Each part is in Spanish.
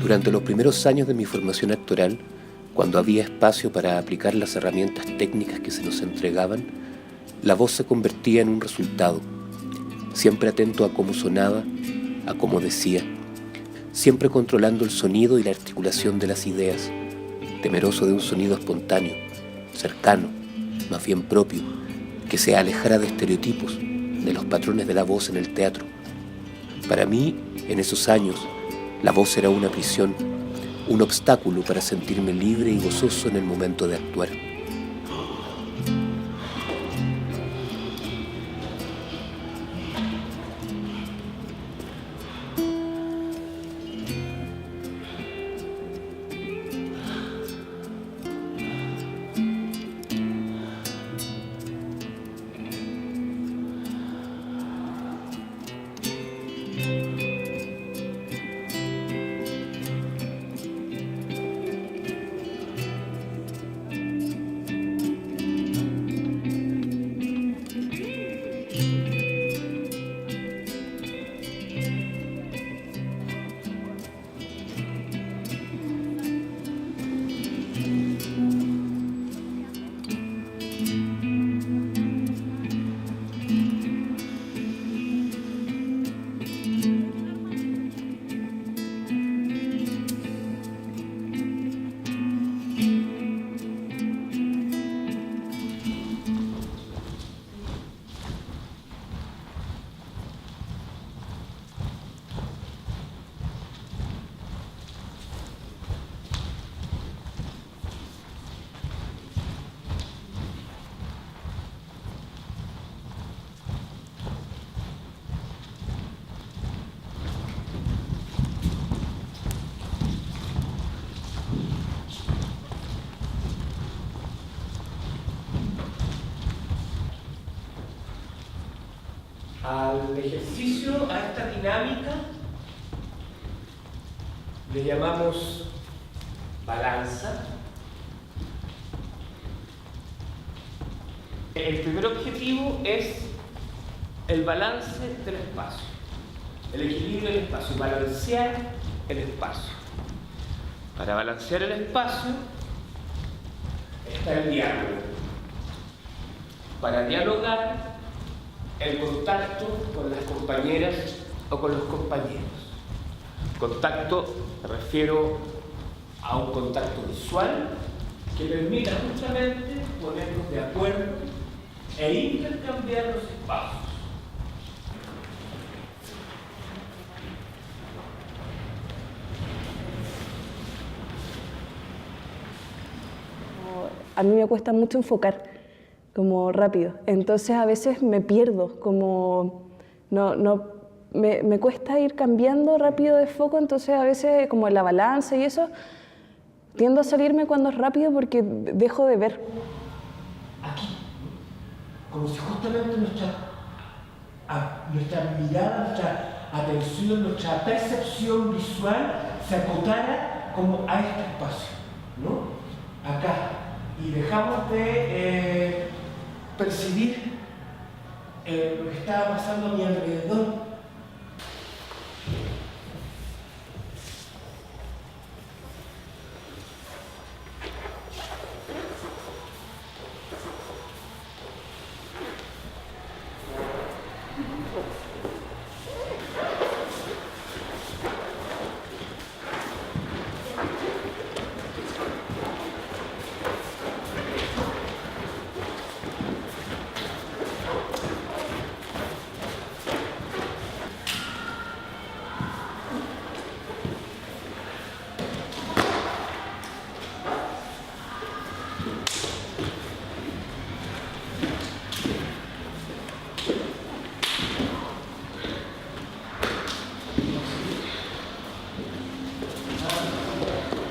Durante los primeros años de mi formación actoral, cuando había espacio para aplicar las herramientas técnicas que se nos entregaban, la voz se convertía en un resultado, siempre atento a cómo sonaba, a cómo decía, siempre controlando el sonido y la articulación de las ideas, temeroso de un sonido espontáneo, cercano, más bien propio, que se alejara de estereotipos, de los patrones de la voz en el teatro. Para mí, en esos años, la voz era una prisión, un obstáculo para sentirme libre y gozoso en el momento de actuar. Al ejercicio, a esta dinámica, le llamamos balanza. El primer objetivo es el balance del espacio, el equilibrio del espacio, balancear el espacio. Para balancear el espacio está el diálogo. Para dialogar, el contacto con las compañeras o con los compañeros. Contacto, me refiero a un contacto visual que permita justamente ponernos de acuerdo e intercambiar los espacios. A mí me cuesta mucho enfocar, como rápido. Entonces a veces me pierdo, como me cuesta ir cambiando rápido de foco, entonces a veces como en la balanza y eso, tiendo a salirme cuando es rápido porque dejo de ver. Aquí, como si justamente nuestra mirada, nuestra atención, nuestra percepción visual se acotara como a este espacio, ¿no? Acá. Y dejamos de percibir lo que estaba pasando a mi alrededor.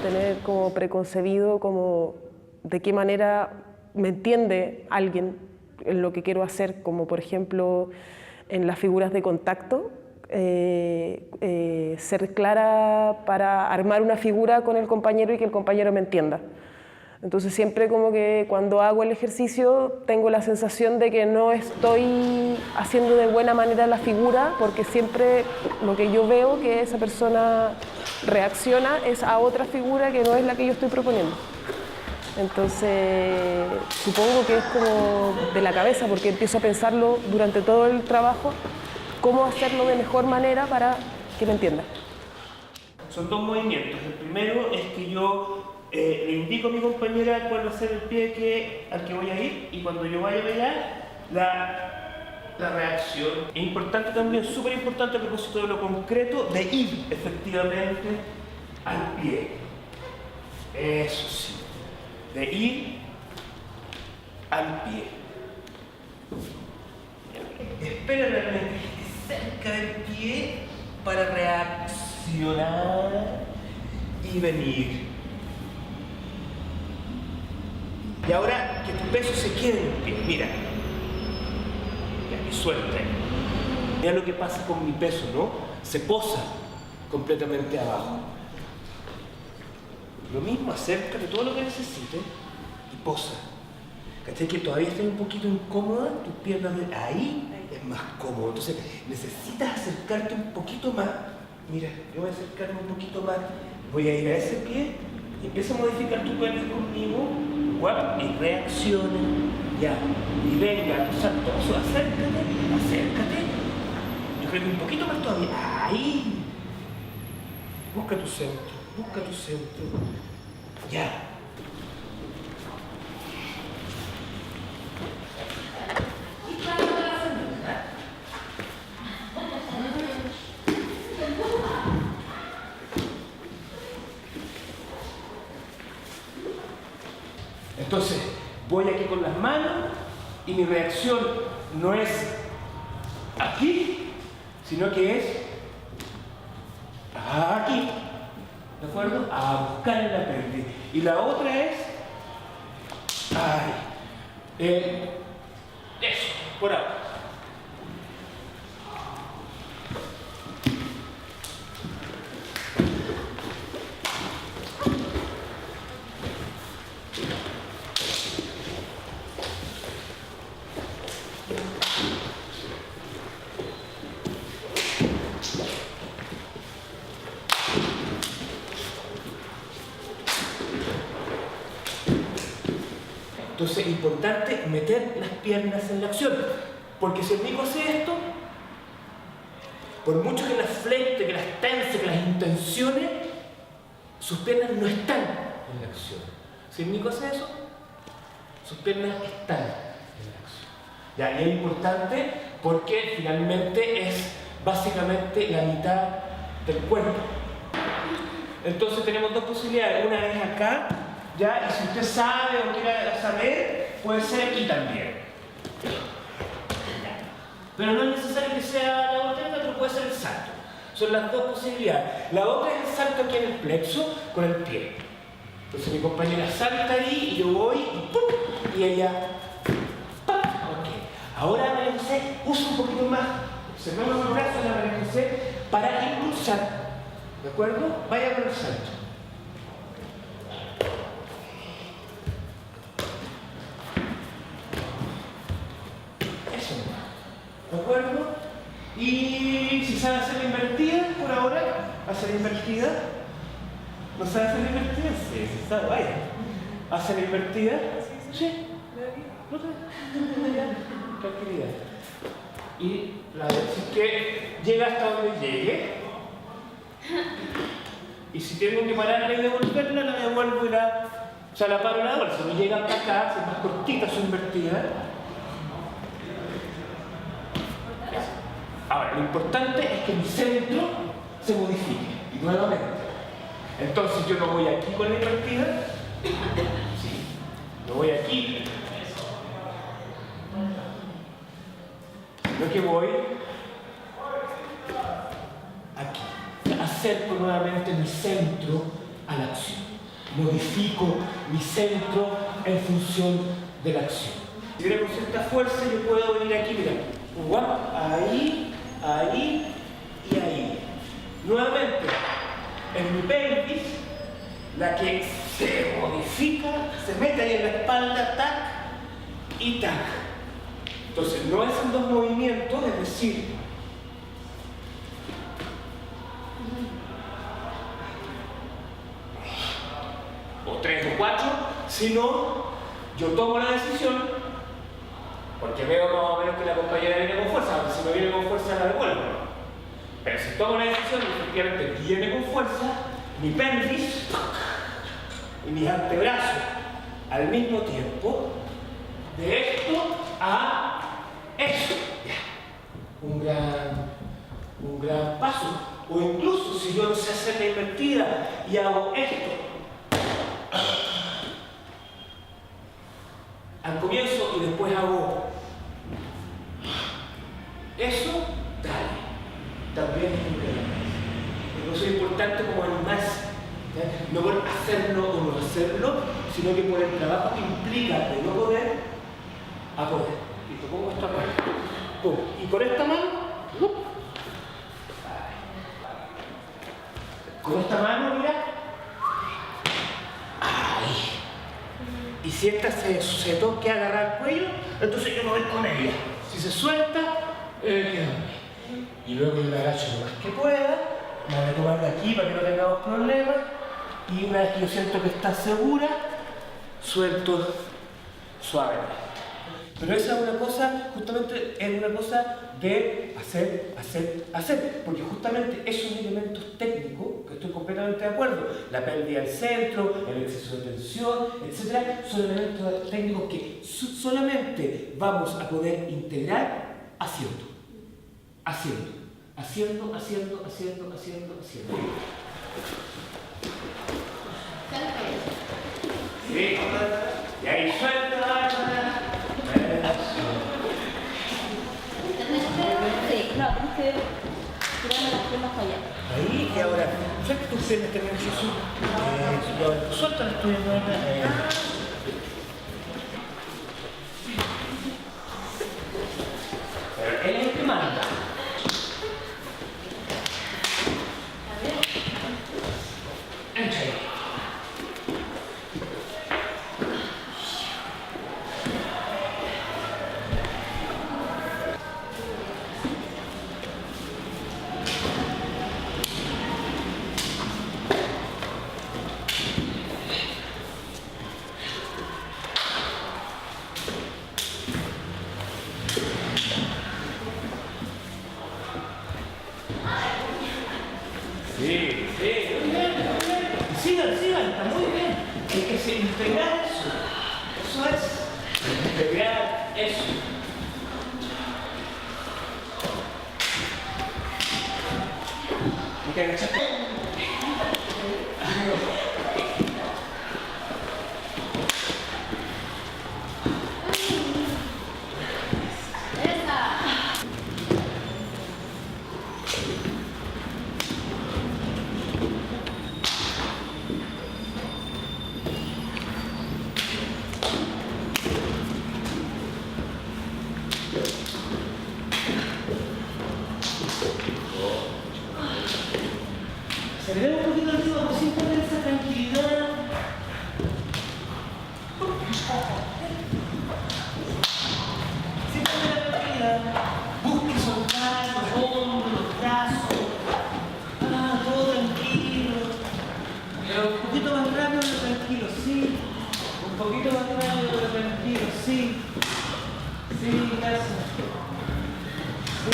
Tener como preconcebido como de qué manera me entiende alguien en lo que quiero hacer, como por ejemplo en las figuras de contacto, ser clara para armar una figura con el compañero y que el compañero me entienda. Entonces siempre como que cuando hago el ejercicio tengo la sensación de que no estoy haciendo de buena manera la figura, porque siempre lo que yo veo que esa persona reacciona es a otra figura que no es la que yo estoy proponiendo. Entonces supongo que es como de la cabeza, porque empiezo a pensarlo durante todo el trabajo, cómo hacerlo de mejor manera para que me entienda. Son dos movimientos. El primero es que yo le indico a mi compañera cuál va a ser el pie al que voy a ir, y cuando yo vaya allá, la reacción. Es importante también, súper importante a propósito de lo concreto, de ir efectivamente al pie. Eso sí, de ir al pie. Espera realmente que esté cerca del pie para reaccionar y venir. Y ahora que tu peso se quede en el pie, mira. Y suelta. Mira lo que pasa con mi peso, ¿no? Se posa completamente abajo. Lo mismo, acércate todo lo que necesites y posa. ¿Cachai? Que todavía estás un poquito incómoda, tus piernas ahí es más cómodo. Entonces necesitas acercarte un poquito más. Mira, yo voy a acercarme un poquito más. Voy a ir a ese pie y empieza a modificar tu pelvis conmigo. Igual, y reacciona. Ya. Y venga, tu salto, acércate, acércate. Yo creo que un poquito más todavía. Ahí. Busca tu centro, busca tu centro. Ya. Entonces, voy aquí con las manos y mi reacción no es aquí, sino que es aquí, ¿de acuerdo? A buscar en la pelvis. Y la otra es, eso, por ahora. Entonces es importante meter las piernas en la acción, porque si el Nico hace esto, por mucho que las flechte, que las tense, que las intensione, sus piernas no están en la acción. Si el Nico hace eso, sus piernas están en la acción. Ya, y es importante porque finalmente es básicamente la mitad del cuerpo. Entonces tenemos dos posibilidades, una es acá, ya, y si usted sabe o quiere saber, puede ser aquí también. Pero no es necesario que sea la otra, pero puede ser el salto. Son las dos posibilidades. La otra es el salto aquí en el plexo con el pie. Entonces mi compañera salta ahí y yo voy y ¡pum! Y ella ¡pum! Ok. Ahora María José usa un poquito más. Observemos los brazos de María José para impulsar. ¿De acuerdo? Vaya con el salto. Eso. ¿De acuerdo? Y si sabe hacer la invertida, por ahora, hacer la invertida. ¿No sabe hacer la invertida? Sí, sí sabe, vaya. ¿Hace la invertida? Sí. Tranquilidad. Y la vez que llega hasta donde llegue. Y si tengo que pararla y devolverla, la devuelvo y o sea, la paro y la devuelvo. Si no llega hasta acá, si es más cortita su invertida. Ahora, lo importante es que mi centro se modifique. Y nuevamente. Entonces yo no voy aquí con la invertida. Sí. No voy aquí. Lo que voy aquí. Acerco nuevamente mi centro a la acción. Modifico mi centro en función de la acción. Si viene con cierta fuerza, yo puedo venir aquí, mira, ahí, ahí y ahí. Nuevamente, en mi pelvis, la que se modifica, se mete ahí en la espalda, tac y tac. Entonces no es en 2 movimientos, es decir, o 3 o 4, sino yo tomo la decisión, porque veo más o menos que la compañera viene con fuerza, aunque si no viene con fuerza la devuelvo. Pero si tomo la decisión y efectivamente viene con fuerza, mi pelvis y mis antebrazos al mismo tiempo, de esto a eso. Un gran paso. O incluso si yo no sé hacer la invertida y hago esto al comienzo y después hago eso, dale. También es un gran paso. Por eso es importante como el más, no por hacerlo o no hacerlo, sino que por el trabajo que implica de no poder a poder. Y te pongo esto acá. Pum. Y con esta mano, con esta mano, mira. Ahí. Y si esta se toque agarrar el cuello, entonces yo me voy con ella. Si se suelta, quedo. Y luego yo la agacho lo más que pueda, la voy a tomar de aquí para que no tengamos problemas. Y una vez que yo siento que está segura, suelto suavemente. Pero esa es una cosa, justamente es una cosa de hacer, porque justamente esos elementos técnicos, que estoy completamente de acuerdo, la pérdida del centro, el exceso de tensión, etc., son elementos técnicos que solamente vamos a poder integrar haciendo. Sí, y ahí suelta. Sí, no, tenés que tirarme las piernas para allá. Ahí, y ahora, ¿sabes que tus piernas también eso? Suelta las tuyas, él es el que manda. Entra ahí. Sigan, está muy bien. Hay que integrar eso. Eso es. Integrar eso. ¿Me agachaste? Aceleremos un poquito el ritmo, pero sin perder esa tranquilidad. Sin perder la tranquilidad. Busque soltar los hombros, los brazos. Todo tranquilo. Un poquito más rápido, pero tranquilo, sí. Un poquito más rápido, pero tranquilo, sí. Sí, gracias. Sí.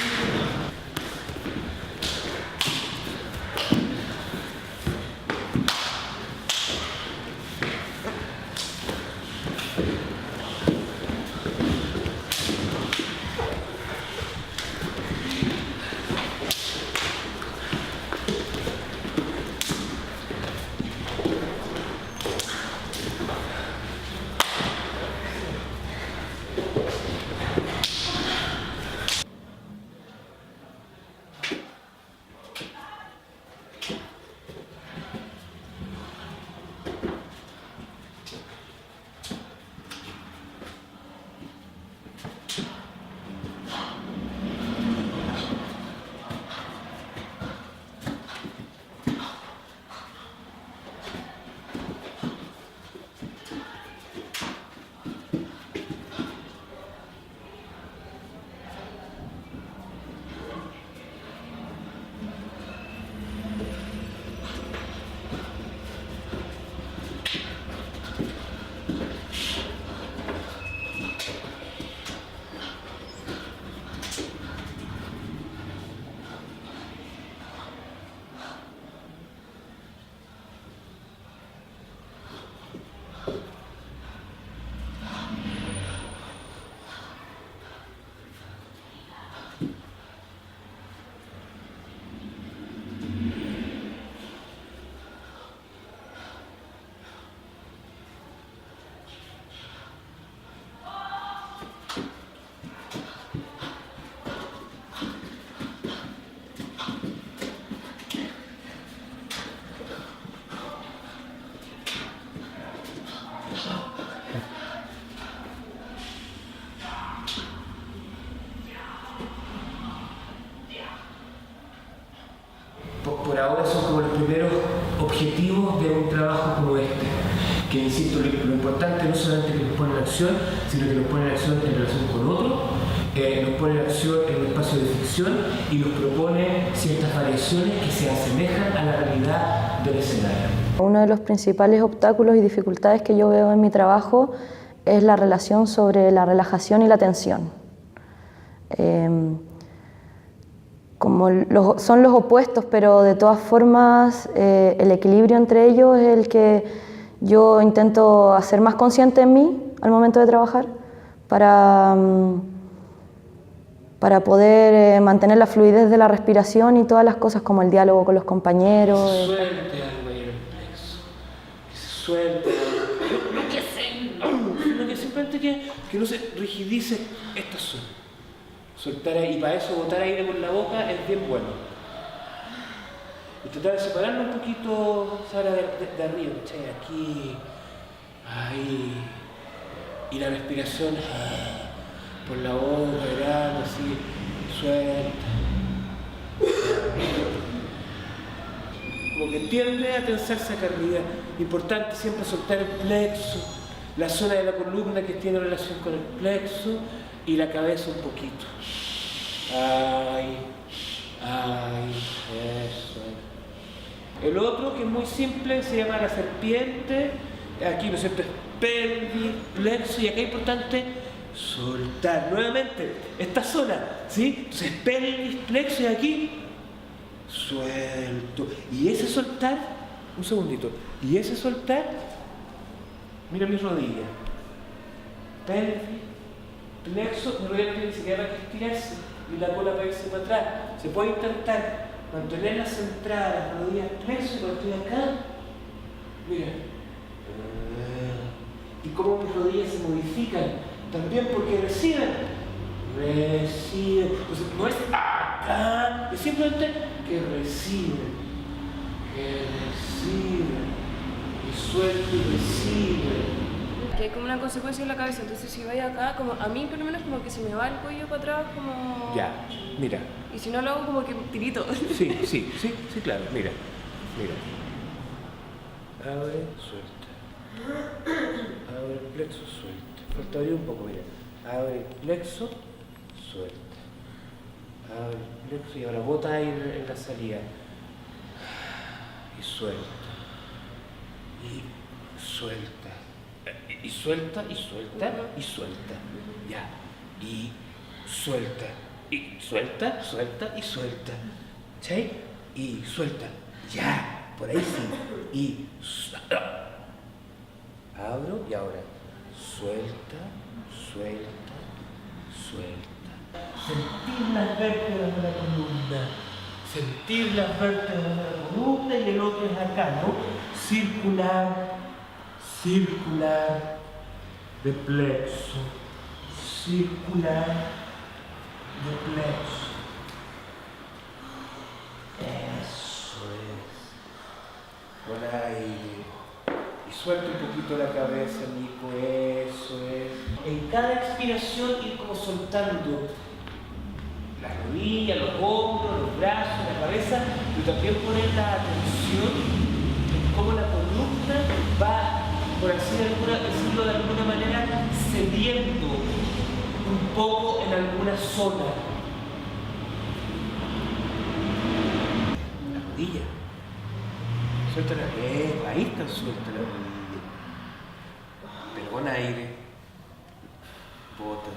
que insisto, lo importante no solamente que nos pone en acción, sino que nos pone en acción en relación con otros, nos pone en acción en un espacio de ficción y nos propone ciertas variaciones que se asemejan a la realidad del escenario. Uno de los principales obstáculos y dificultades que yo veo en mi trabajo es la relación sobre la relajación y la tensión. Son los opuestos, pero de todas formas el equilibrio entre ellos es el que yo intento hacer más consciente en mí al momento de trabajar para poder mantener la fluidez de la respiración y todas las cosas como el diálogo con los compañeros. Suelte algo ahí en el plexo, que se suelte algo, no que simplemente que no se rigidice esta zona. Soltar ahí, y para eso botar aire por la boca es bien bueno. Y tratar de separarlo un poquito, Sara, de arriba, ¿cachai? Aquí, ahí. Y la respiración por la boca, verán, así, suelta. Como que tiende a tensarse acá arriba. Importante siempre soltar el plexo, la zona de la columna que tiene relación con el plexo y la cabeza un poquito. Ay, eso. El otro, que es muy simple, se llama la serpiente. Aquí, ¿no es cierto?, es pelvis, plexo, y acá es importante soltar nuevamente esta zona, ¿sí? Entonces, pelvis, plexo, y aquí suelto. Y ese soltar, un segundito, y ese soltar, mira mis rodillas, pelvis, plexo, mi rodilla no tiene ni siquiera que estirarse y la cola para irse para atrás. Se puede intentar mantenerlas centradas, las rodillas plexo, y cuando estoy acá, mira, y cómo mis rodillas se modifican, también porque reciben. Entonces no es acá, es simplemente que reciben, y suelto y reciben. Que hay como una consecuencia en la cabeza, entonces si voy acá, como a mí por lo menos como que se me va el cuello para atrás, como... Ya, mira. Y si no lo hago como que tirito. Sí, claro, mira. Abre, suelta. Abre el plexo, suelta. Falta abrir un poco, mira. Abre el plexo, suelta. Abre el plexo y ahora bota aire en la salida. Y suelta. Y suelta. Y suelta, y suelta, y suelta. Ya. Y suelta. Y suelta, suelta y suelta. ¿Sí? Y suelta. Ya. Por ahí sí. Y abro y ahora suelta, suelta, suelta. Sentir las vértebras de la columna. Sentir las vértebras de la columna, y el otro es acá, ¿no? Circular, de plexo. Circular de plexo. Eso es. Con aire. Y suelta un poquito la cabeza, Nico. Eso es. En cada expiración ir como soltando las rodillas, los hombros, los brazos, la cabeza, y también poner la atención en cómo la columna va, por así decirlo de alguna manera, cediendo un poco en alguna zona. La rodilla. Suelta la ahí está suelta la rodilla. Pero con aire. Bota.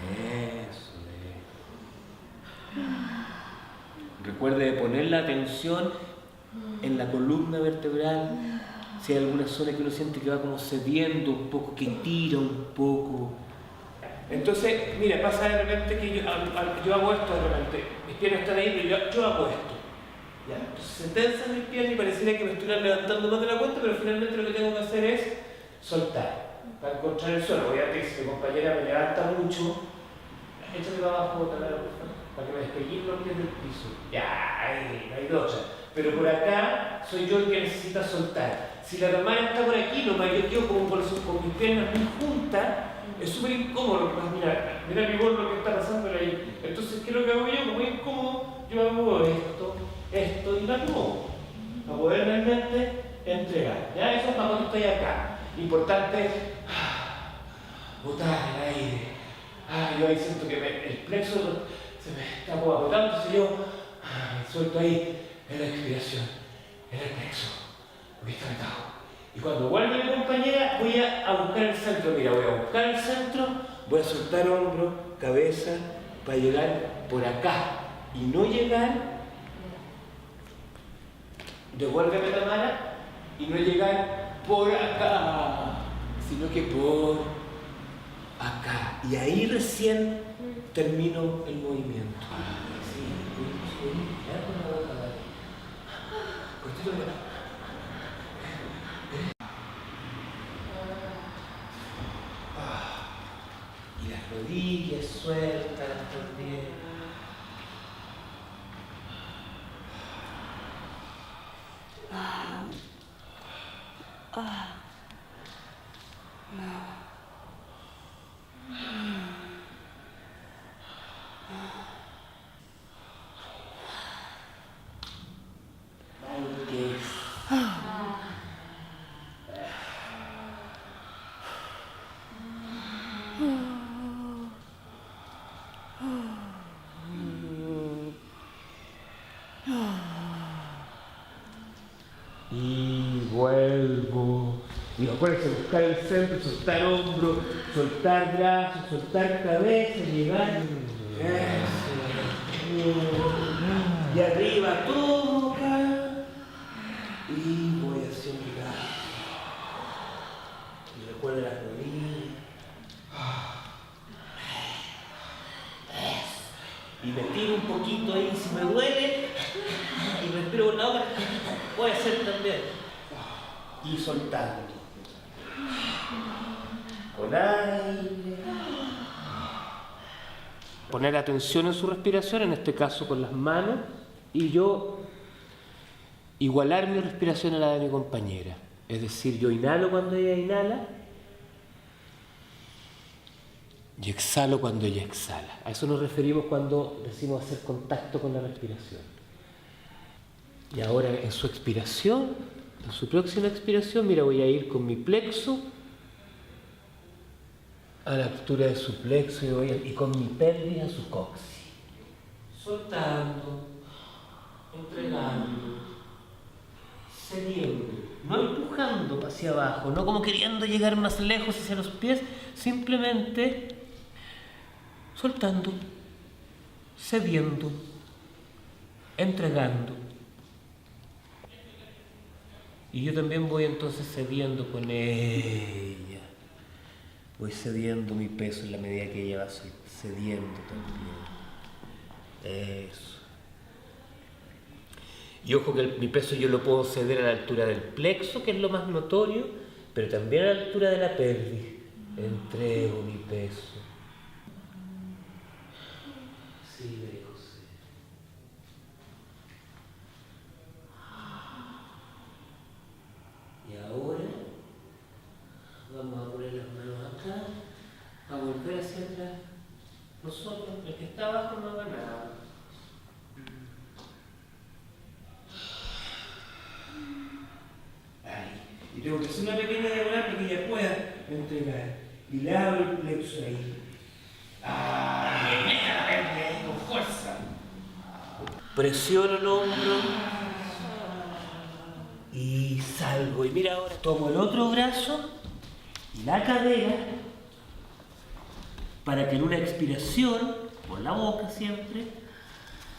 Eso es. Recuerde poner la atención en la columna vertebral. Si hay alguna zona que uno siente que va como cediendo un poco, que tira un poco. Entonces, mira, pasa de repente que yo hago esto de repente. Mis piernas están ahí, pero yo hago esto. ¿Ya? Entonces se tensan mis piernas y pareciera que me estoy levantando más de la cuenta, pero finalmente lo que tengo que hacer es soltar. Para encontrar el suelo. Voy a decir, si mi compañera me levanta mucho, échate para abajo, para que me despegué los pies del piso. Ya, ahí, no hay docha. Pero por acá soy yo el que necesita soltar. Si la hermana está por aquí, nomás yo quedo como con mis piernas muy juntas, es súper incómodo lo que pasa. Mira mi voz lo que está pasando ahí. Entonces, ¿qué es lo que hago yo? Como es incómodo, yo hago esto y la muevo. para poder realmente entregar. ¿Ya? Eso es para cuando estoy acá. Importante, botar el aire. Yo ahí siento que el plexo se me está agotando, entonces yo suelto ahí en la expiración, en el plexo, porque está atado. Y cuando vuelve mi compañera, voy a buscar el centro. Mira, voy a buscar el centro, voy a soltar hombro, cabeza, para llegar por acá. Y no llegar, devuélveme Tamara, y no llegar por acá, sino que por acá. Y ahí recién termino el movimiento. Cortito de la... Y las rodillas sueltas también. Y vuelvo. Y acuérdense, buscar el centro, soltar hombro, soltar brazos, soltar cabeza, llegar. Y arriba toca. Y voy hacia un lugar. Y recuerda las rodillas. Y me tiro un poquito ahí si me duele. Y respiro por la boca. Voy a hacer también. Y soltando. Con aire. Poner atención en su respiración, en este caso con las manos, y yo igualar mi respiración a la de mi compañera. Es decir, yo inhalo cuando ella inhala y exhalo cuando ella exhala. A eso nos referimos cuando decimos hacer contacto con la respiración. Y ahora en su expiración, en su próxima expiración, mira, voy a ir con mi plexo a la altura de su plexo y con mi pelvis a su coxis. Soltando, entregando, cediendo, no empujando hacia abajo, no como queriendo llegar más lejos hacia los pies, simplemente soltando, cediendo, entregando. Y yo también voy entonces cediendo con ella. Voy cediendo mi peso en la medida que ella va cediendo también. Eso. Y ojo que mi peso yo lo puedo ceder a la altura del plexo, que es lo más notorio, pero también a la altura de la pelvis. Entrego mi peso. Sí, dejo ser. Y ahora vamos a poner las manos acá, a volver hacia atrás. Nosotros, el que está abajo no haga nada. Ahí. Y tengo que hacer una pequeña diagonal para que ella pueda entregar. Y le abro el plexo ahí. Ahí, con fuerza. Presiono el hombro. Y salgo. Y mira ahora, tomo el otro brazo y la cadera para que en una expiración, por la boca siempre,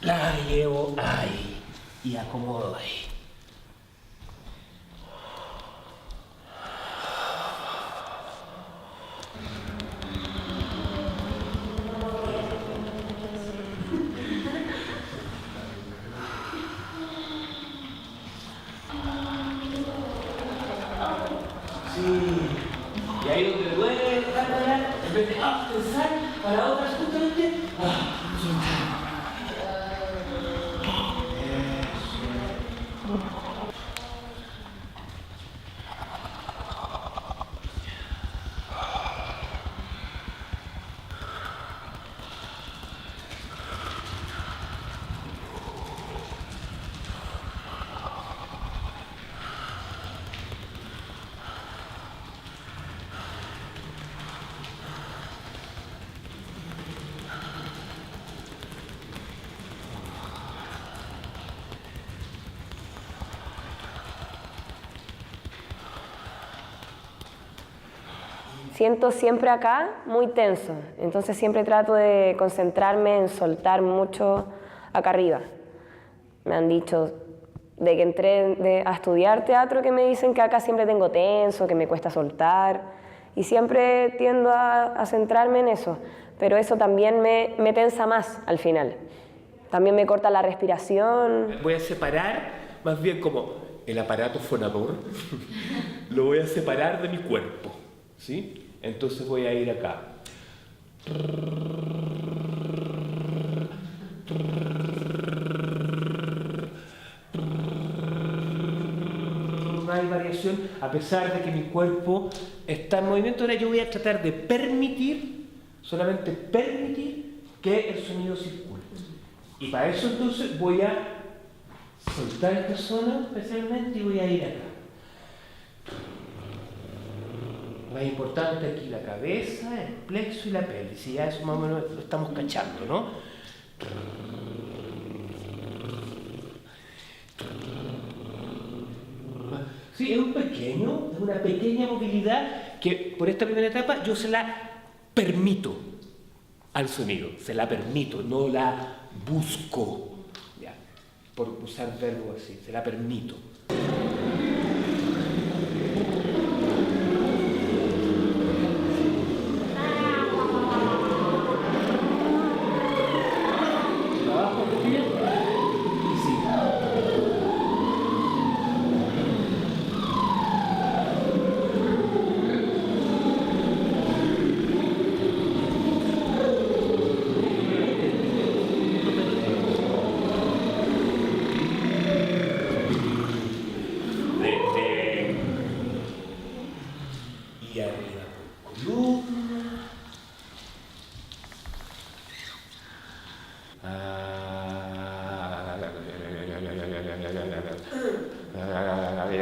la llevo ahí y acomodo ahí. Y ahí donde duele en vez de pensar para otras justamente, siento siempre acá muy tenso, entonces siempre trato de concentrarme en soltar mucho acá arriba. Me han dicho de que entré a estudiar teatro que me dicen que acá siempre tengo tenso, que me cuesta soltar y siempre tiendo a centrarme en eso, pero eso también me tensa más al final. También me corta la respiración. Voy a separar más bien como el aparato fonador, lo voy a separar de mi cuerpo, ¿sí? Entonces voy a ir acá. No hay variación a pesar de que mi cuerpo está en movimiento. Ahora yo voy a tratar de permitir, solamente permitir que el sonido circule. Y para eso entonces voy a soltar esta zona especialmente y voy a ir acá. Más importante aquí la cabeza, el plexo y la pelvis. Y ya eso más o menos lo estamos cachando, ¿no? Sí, es una pequeña movilidad que por esta primera etapa yo se la permito al sonido, se la permito, no la busco, ya, por usar verbo así, se la permito.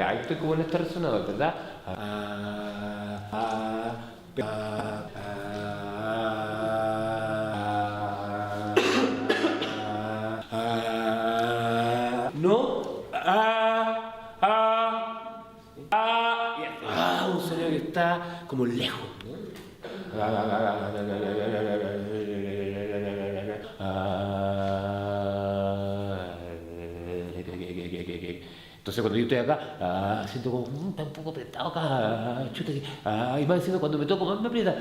Ahí estoy como en este resonador, ¿verdad? No, un sonido que está como lejos, ¿no? Entonces cuando yo estoy acá, siento como está un poco apretado acá, chuta, y más encima cuando me toco más me aprieta.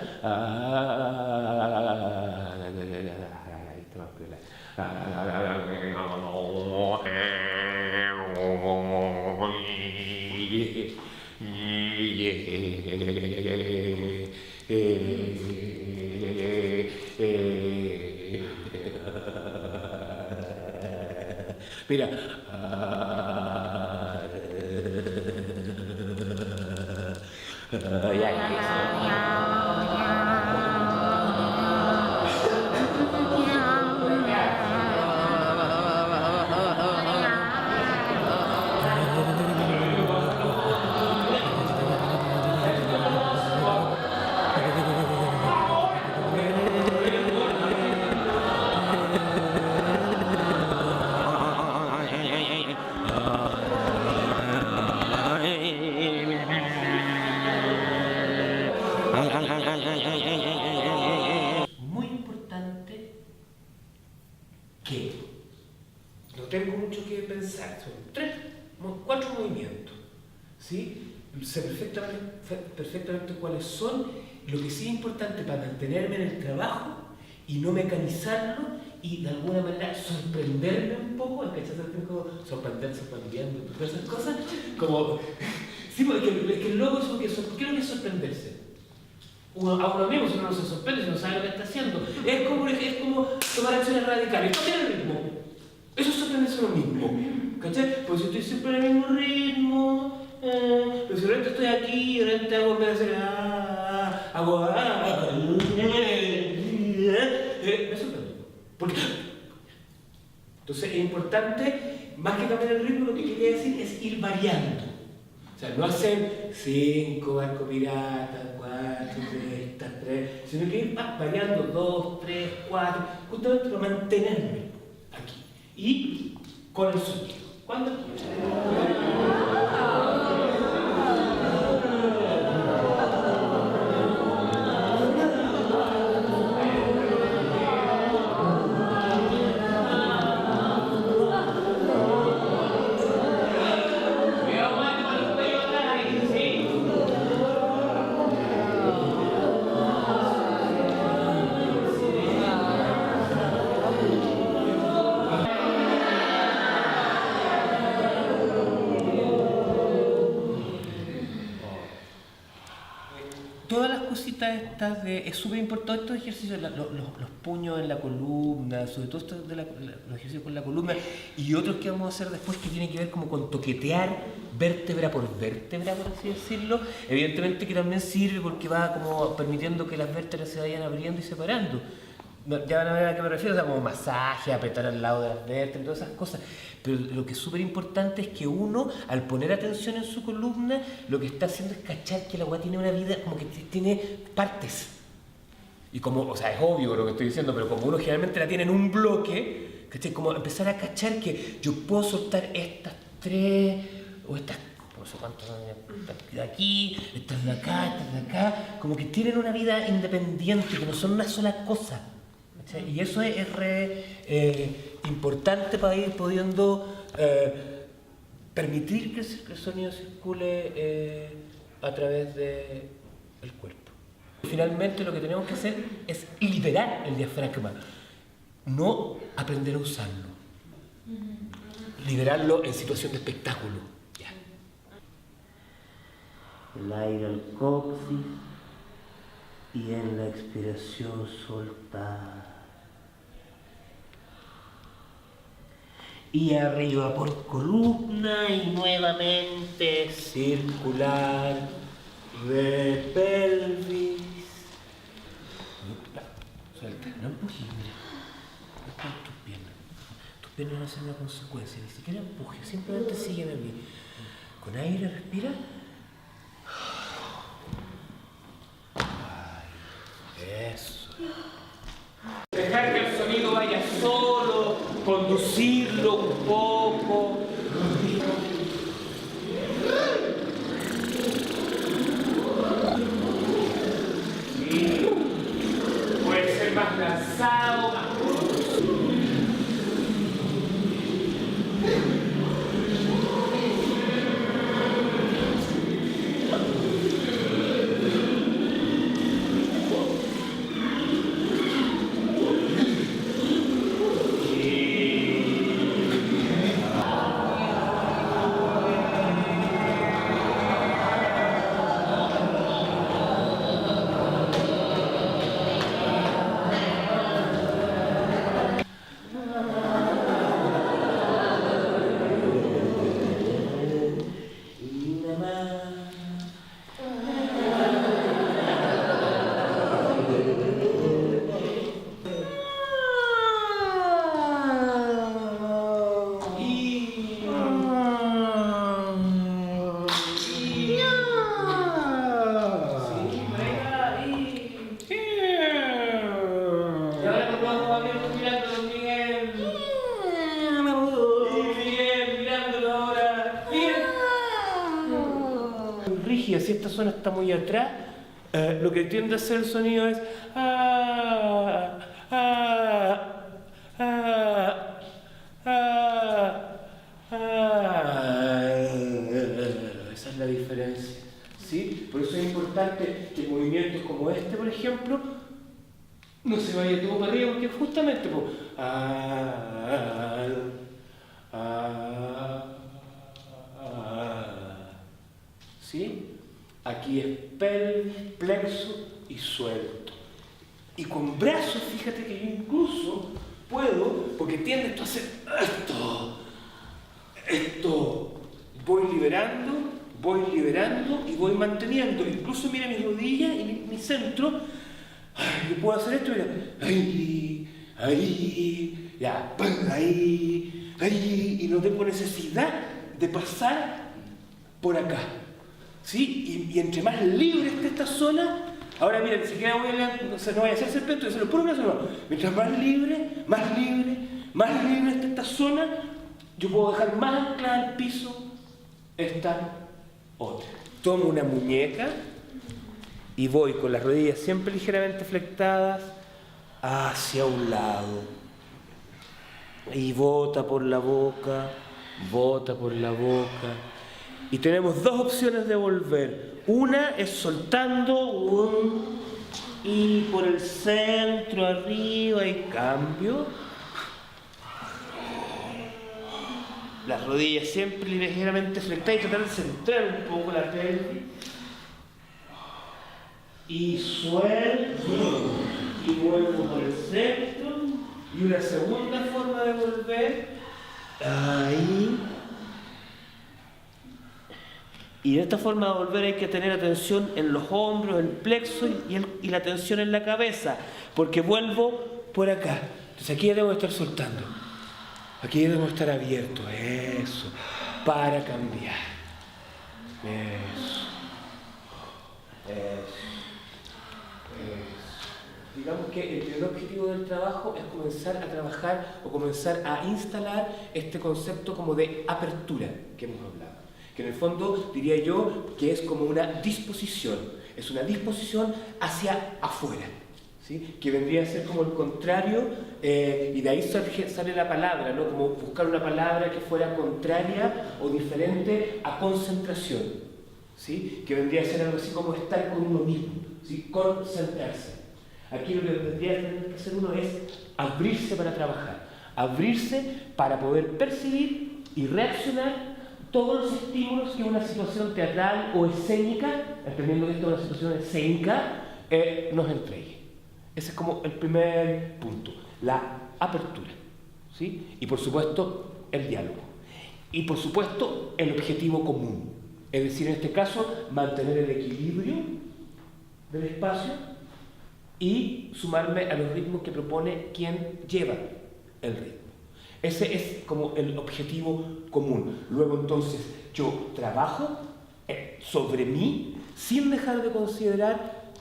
Mira. Muy importante que no tengo mucho que pensar, son 4 movimientos, ¿sí? Sé perfectamente cuáles son. Lo que sí es importante para mantenerme en el trabajo y no mecanizarlo y de alguna manera sorprenderme un poco, sorprendiendo, todas esas cosas, como... Sí, porque es que luego eso, ¿qué es lo que es sorprenderse? A uno mismo, si uno no se sorprende, si no sabe lo que está haciendo. Es como tomar acciones radicales. ¿Cuál es el ritmo? Eso es sorprenderse a uno mismo. ¿Cachai? Pues si estoy siempre en el mismo ritmo, pero si de repente estoy aquí y de repente hago en vez de hacer me sorprendo. Porque entonces es importante, más que cambiar el ritmo, lo que quería decir es ir variando. O sea, no hacer 5 barcos piratas, 4, 3, sino que ir variando 2, 3, 4, justamente para mantenerme aquí. Y con el sonido. ¿Cuándo? cosita esta es súper importante estos ejercicios, los puños en la columna, sobre todo esto de los ejercicios con la columna, y otros que vamos a hacer después que tienen que ver como con toquetear vértebra por vértebra, por así decirlo. Evidentemente que también sirve porque va como permitiendo que las vértebras se vayan abriendo y separando. Ya van a ver a qué me refiero, o sea, como masaje, apretar al lado de las vértebras, todas esas cosas. Pero lo que es súper importante es que uno, al poner atención en su columna, lo que está haciendo es cachar que la weá tiene una vida, como que tiene partes. Y como, o sea, es obvio lo que estoy diciendo, pero como uno generalmente la tiene en un bloque, ¿cachai? Como empezar a cachar que yo puedo soltar estas tres, o estas, no sé cuántas, estas de aquí, estas de acá, como que tienen una vida independiente, que no son una sola cosa. Y eso es re importante para ir pudiendo permitir que el sonido circule a través del cuerpo. Finalmente lo que tenemos que hacer es liberar el diafragma, no aprender a usarlo. Liberarlo en situación de espectáculo. Ya. El aire al coxis y en la expiración soltar. Y arriba por columna y nuevamente circular de pelvis. Suelta, no empujes, mira. No con tus piernas. Tus piernas no son una consecuencia, ni siquiera empuje, simplemente siguen a mí. Con aire respira. Ay, eso. Dejar que el sonido vaya solo, conducirlo un poco. Sí. Puede ser más lanzado, más conducido. Si esta zona está muy atrás, lo que tiende a hacer el sonido es esa es la diferencia, ¿sí? Por eso es importante que movimientos como este, por ejemplo, no se vaya todo para arriba, porque justamente ¿sí? Aquí es pelvis, plexo y suelto. Y con brazos, fíjate que yo incluso puedo, porque tiende esto a hacer esto. Voy liberando y voy manteniendo. Incluso mira mis rodillas y mi centro. Yo puedo hacer esto, mira. Ahí, ya, ahí. Y no tengo necesidad de pasar por acá. ¿Sí? Y entre más libre esté esta zona, ahora miren, ni siquiera voy a, no voy a hacer serpento, voy a hacer los puros brazos, no. Mientras más libre esté esta zona, yo puedo dejar más anclada al piso esta otra. Tomo una muñeca y voy con las rodillas siempre ligeramente flectadas hacia un lado. Y bota por la boca. Y tenemos dos opciones de volver. Una es soltando y por el centro, arriba y cambio. Las rodillas siempre ligeramente flectadas y tratar de centrar un poco la pelvis. y suelto y vuelvo por el centro. Y una segunda forma de volver, ahí. Y de esta forma de volver hay que tener atención en los hombros, el plexo y la tensión en la cabeza, porque vuelvo por acá. Entonces aquí ya debo estar soltando, aquí ya debo estar abierto, eso, para cambiar. Eso. Digamos que el primer objetivo del trabajo es comenzar a trabajar o comenzar a instalar este concepto como de apertura que hemos hablado. Que en el fondo diría yo que es como una disposición, es una disposición hacia afuera, ¿sí? Que vendría a ser como el contrario, y de ahí sale la palabra, ¿no? Como buscar una palabra que fuera contraria o diferente a concentración, ¿sí? Que vendría a ser algo así como estar con uno mismo, ¿sí? Concentrarse. Aquí lo que tendría que hacer uno es abrirse para trabajar, abrirse para poder percibir y reaccionar todos los estímulos que una situación teatral o escénica, entendiendo que esto es una situación escénica, nos entregue. Ese es como el primer punto, la apertura, ¿sí? Y por supuesto el diálogo. Y por supuesto el objetivo común, es decir, en este caso, mantener el equilibrio del espacio y sumarme a los ritmos que propone quien lleva el ritmo. Ese es como el objetivo común. Luego entonces yo trabajo sobre mí sin dejar de considerar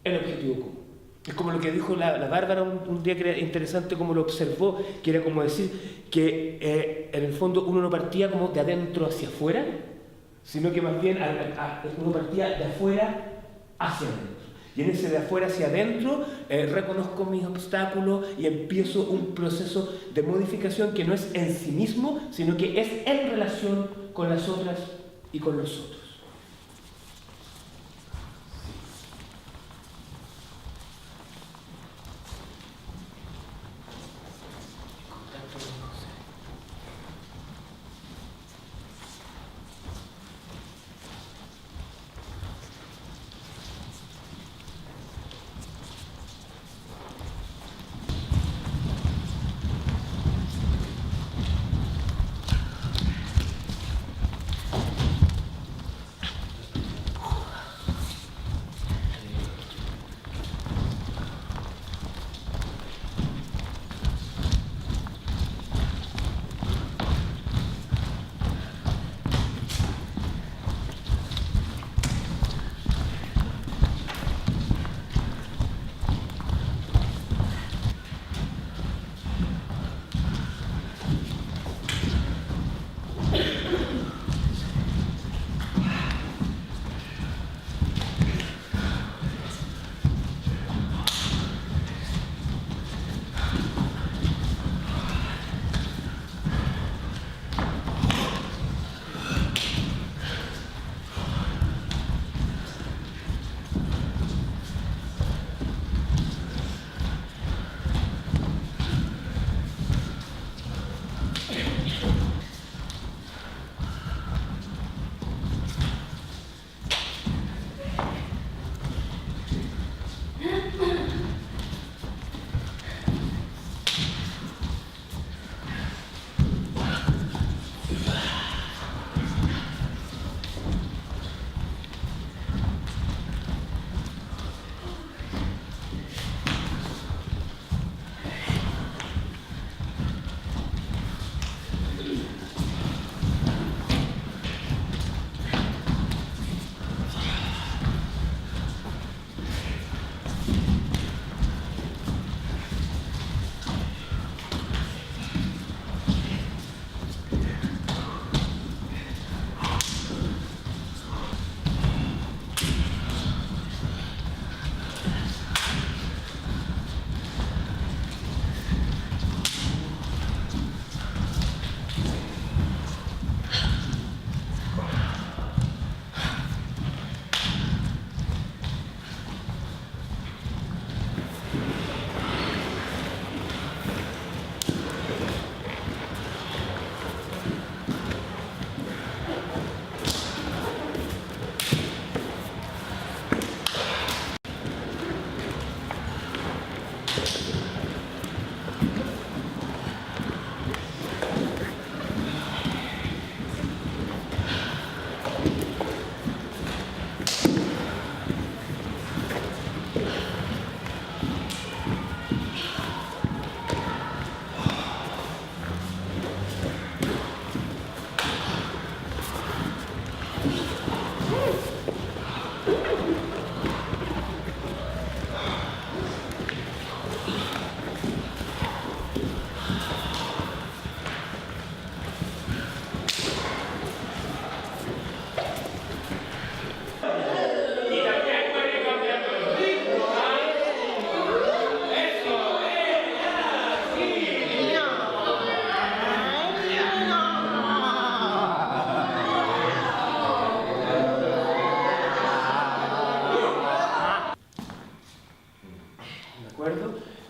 el objetivo común. Es como lo que dijo la Bárbara un día, que era interesante como lo observó, que era como decir que en el fondo uno no partía como de adentro hacia afuera, sino que más bien uno partía de afuera hacia adentro. Y en ese de afuera hacia adentro reconozco mis obstáculos y empiezo un proceso de modificación que no es en sí mismo, sino que es en relación con las otras y con los otros.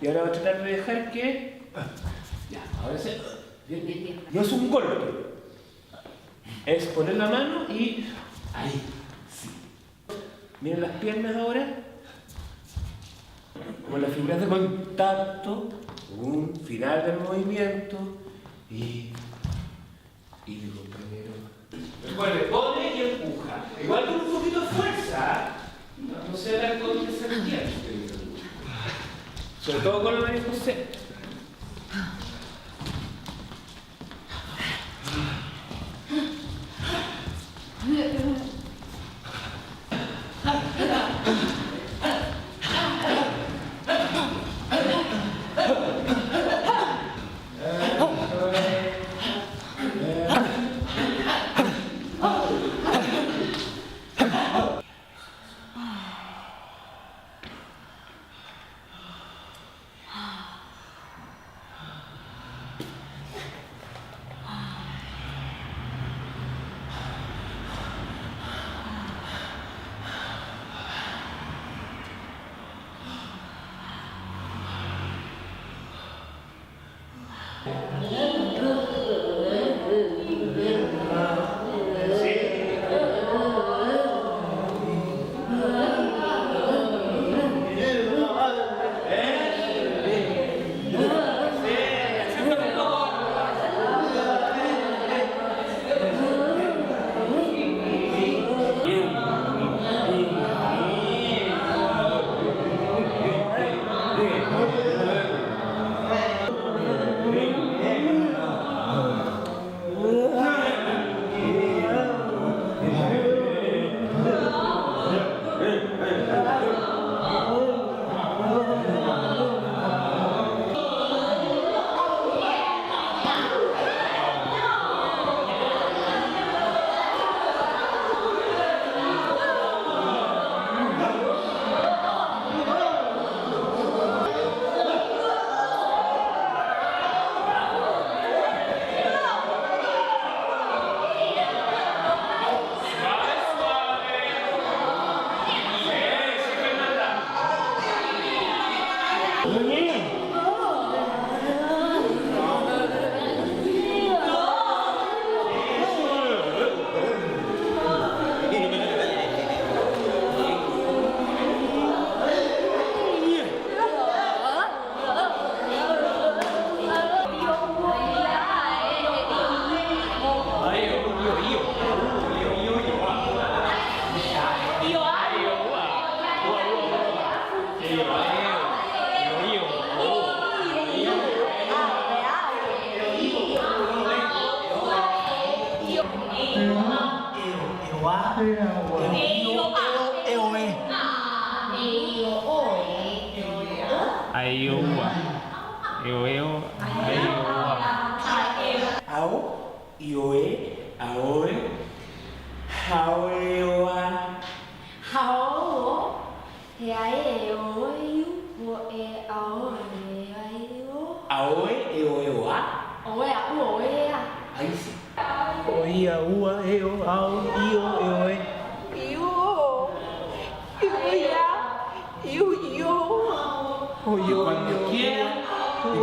Y ahora va a tratar de dejar que... Ya, ahora sí. Bien, bien, bien. No es un golpe. Es poner la mano y... Ahí, sí. Miren las piernas ahora. Como las figuras de contacto. Un final del movimiento. Y el compañero... Recuerde, pone y empuja. Igual con un poquito de fuerza. No sea tan condescendiente. Sobre todo con la María José.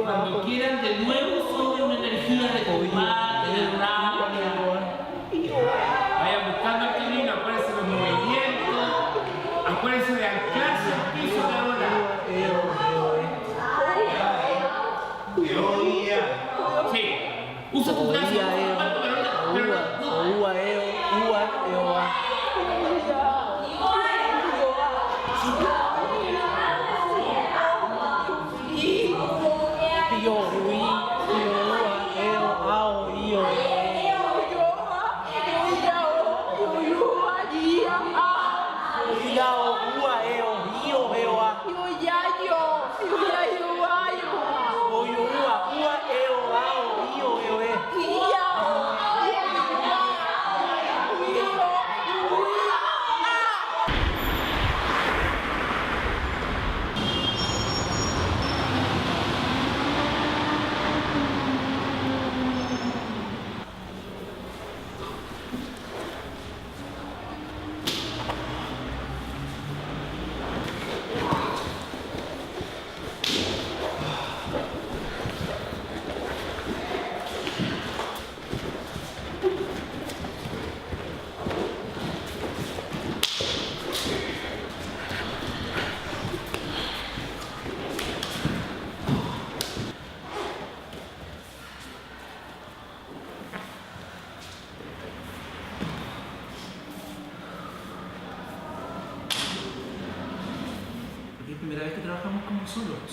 Cuando quieran de nuevo sobre una energía de combate, de rabia. Vayan buscando el camino, acuérdense de los movimientos, acuérdense de anclarse al piso de ahora. Sí, usa tu brazo, pero primera vez que trabajamos como solos, ¿no?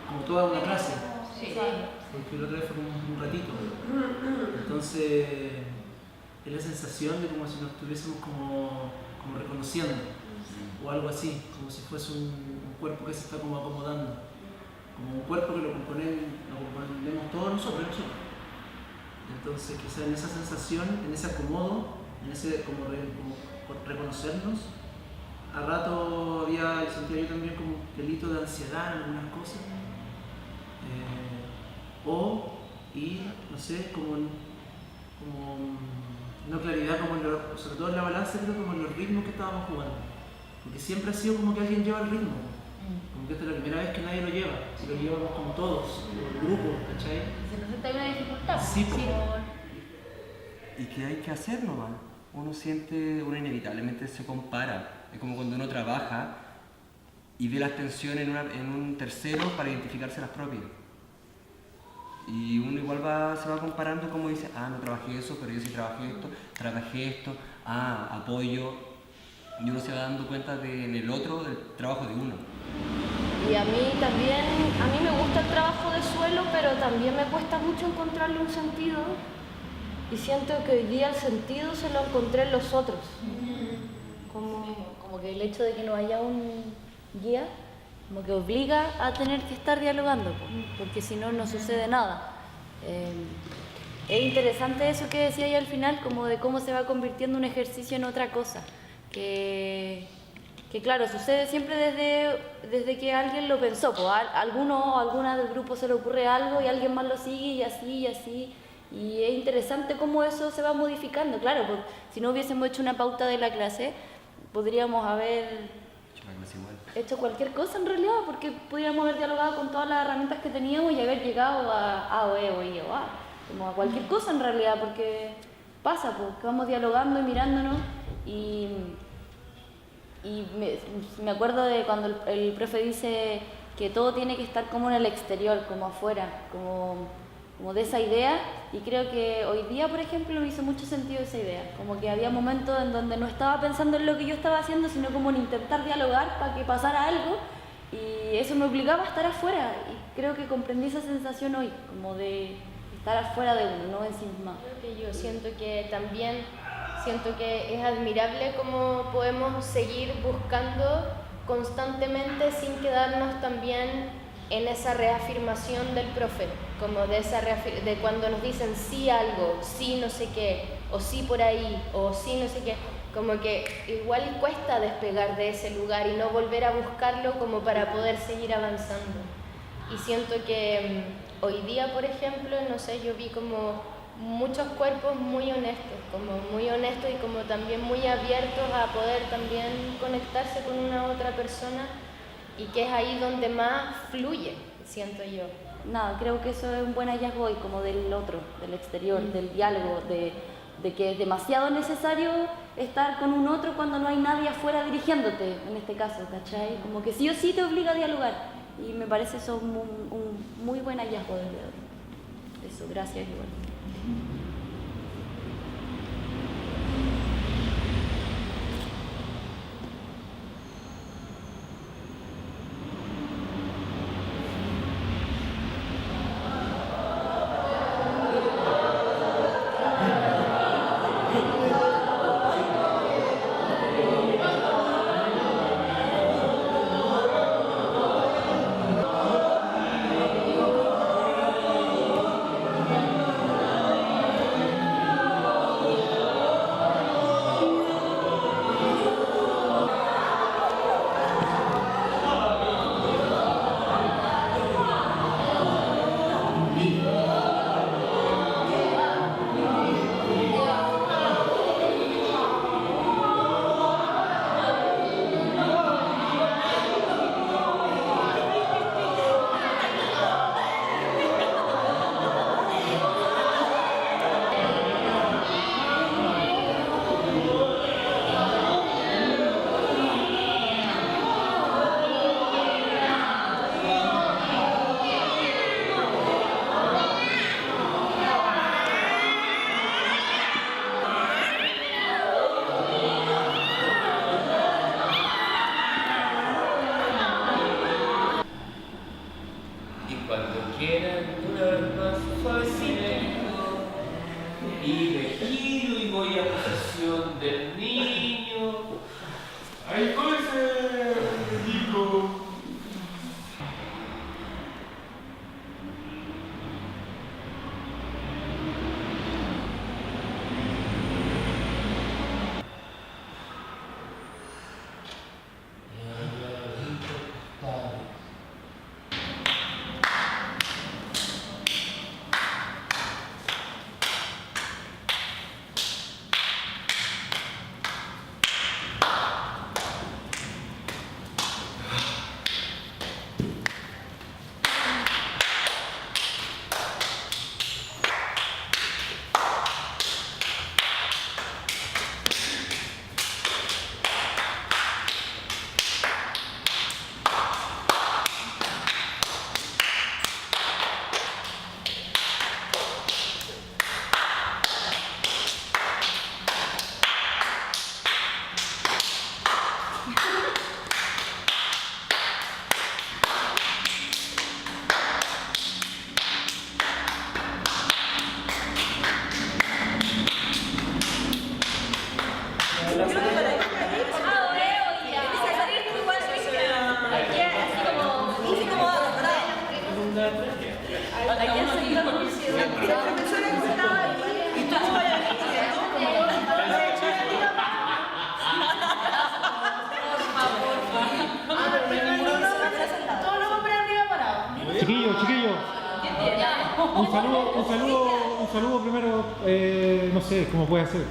Como toda una clase. Sí. Porque la otra vez fue como un ratito. Entonces, es la sensación de como si nos estuviésemos como reconociendo, o algo así, como si fuese un cuerpo que se está como acomodando, como un cuerpo que lo componemos todos nosotros. Entonces, quizás en esa sensación, en ese acomodo, en ese como reconocernos, a rato sentía yo también como un delito de ansiedad en algunas cosas, no sé, como una claridad, sobre todo en la balanza, creo, como en los ritmos que estábamos jugando, porque siempre ha sido como que alguien lleva el ritmo, como que esta es la primera vez que nadie lo lleva, si lo llevamos como todos, el grupo, ¿cachai? Se nos está una dificultad. Sí, y que hay que hacer nomás. Uno inevitablemente se compara. Es como cuando uno trabaja y ve las tensiones en un tercero para identificarse las propias. Y uno igual se va comparando, como dice, no trabajé eso, pero yo sí trabajé esto, apoyo. Y uno se va dando cuenta en el otro del trabajo de uno. Y a mí me gusta el trabajo de suelo, pero también me cuesta mucho encontrarle un sentido. Y siento que hoy día el sentido se lo encontré en los otros. Como que el hecho de que no haya un guía, como que obliga a tener que estar dialogando, porque si no, no sucede nada. Es interesante eso que decía ahí al final, como de cómo se va convirtiendo un ejercicio en otra cosa. Que claro, sucede siempre desde que alguien lo pensó. Pues alguno o alguna del grupo se le ocurre algo y alguien más lo sigue y así y así. Y es interesante cómo eso se va modificando. Claro, pues, si no hubiésemos hecho una pauta de la clase, podríamos haber hecho cualquier cosa en realidad, porque podríamos haber dialogado con todas las herramientas que teníamos y haber llegado a o I o A, como a cualquier cosa en realidad, porque pasa, pues, que vamos dialogando y mirándonos. Y me acuerdo de cuando el profe dice que todo tiene que estar como en el exterior, como afuera, como de esa idea, y creo que hoy día, por ejemplo, me hizo mucho sentido esa idea, como que había momentos en donde no estaba pensando en lo que yo estaba haciendo, sino como en intentar dialogar para que pasara algo, y eso me obligaba a estar afuera, y creo que comprendí esa sensación hoy, como de estar afuera de uno, no en sí misma. Creo que yo siento que es admirable cómo podemos seguir buscando constantemente sin quedarnos también en esa reafirmación del profe, como de cuando nos dicen sí algo, sí no sé qué, o sí por ahí, o sí no sé qué, como que igual cuesta despegar de ese lugar y no volver a buscarlo como para poder seguir avanzando. Y siento que hoy día, por ejemplo, no sé, yo vi como muchos cuerpos muy honestos y como también muy abiertos a poder también conectarse con una otra persona, y que es ahí donde más fluye, siento yo. Nada, creo que eso es un buen hallazgo hoy, como del otro, del exterior, del diálogo, de que es demasiado necesario estar con un otro cuando no hay nadie afuera dirigiéndote, en este caso, ¿cachai? Como que sí o sí te obliga a dialogar, y me parece eso un muy buen hallazgo desde hoy. Eso, gracias igual. media posición del niño. ¡Ay, cómese, Nico! Chiquillos, un saludo primero, no sé cómo puede ser.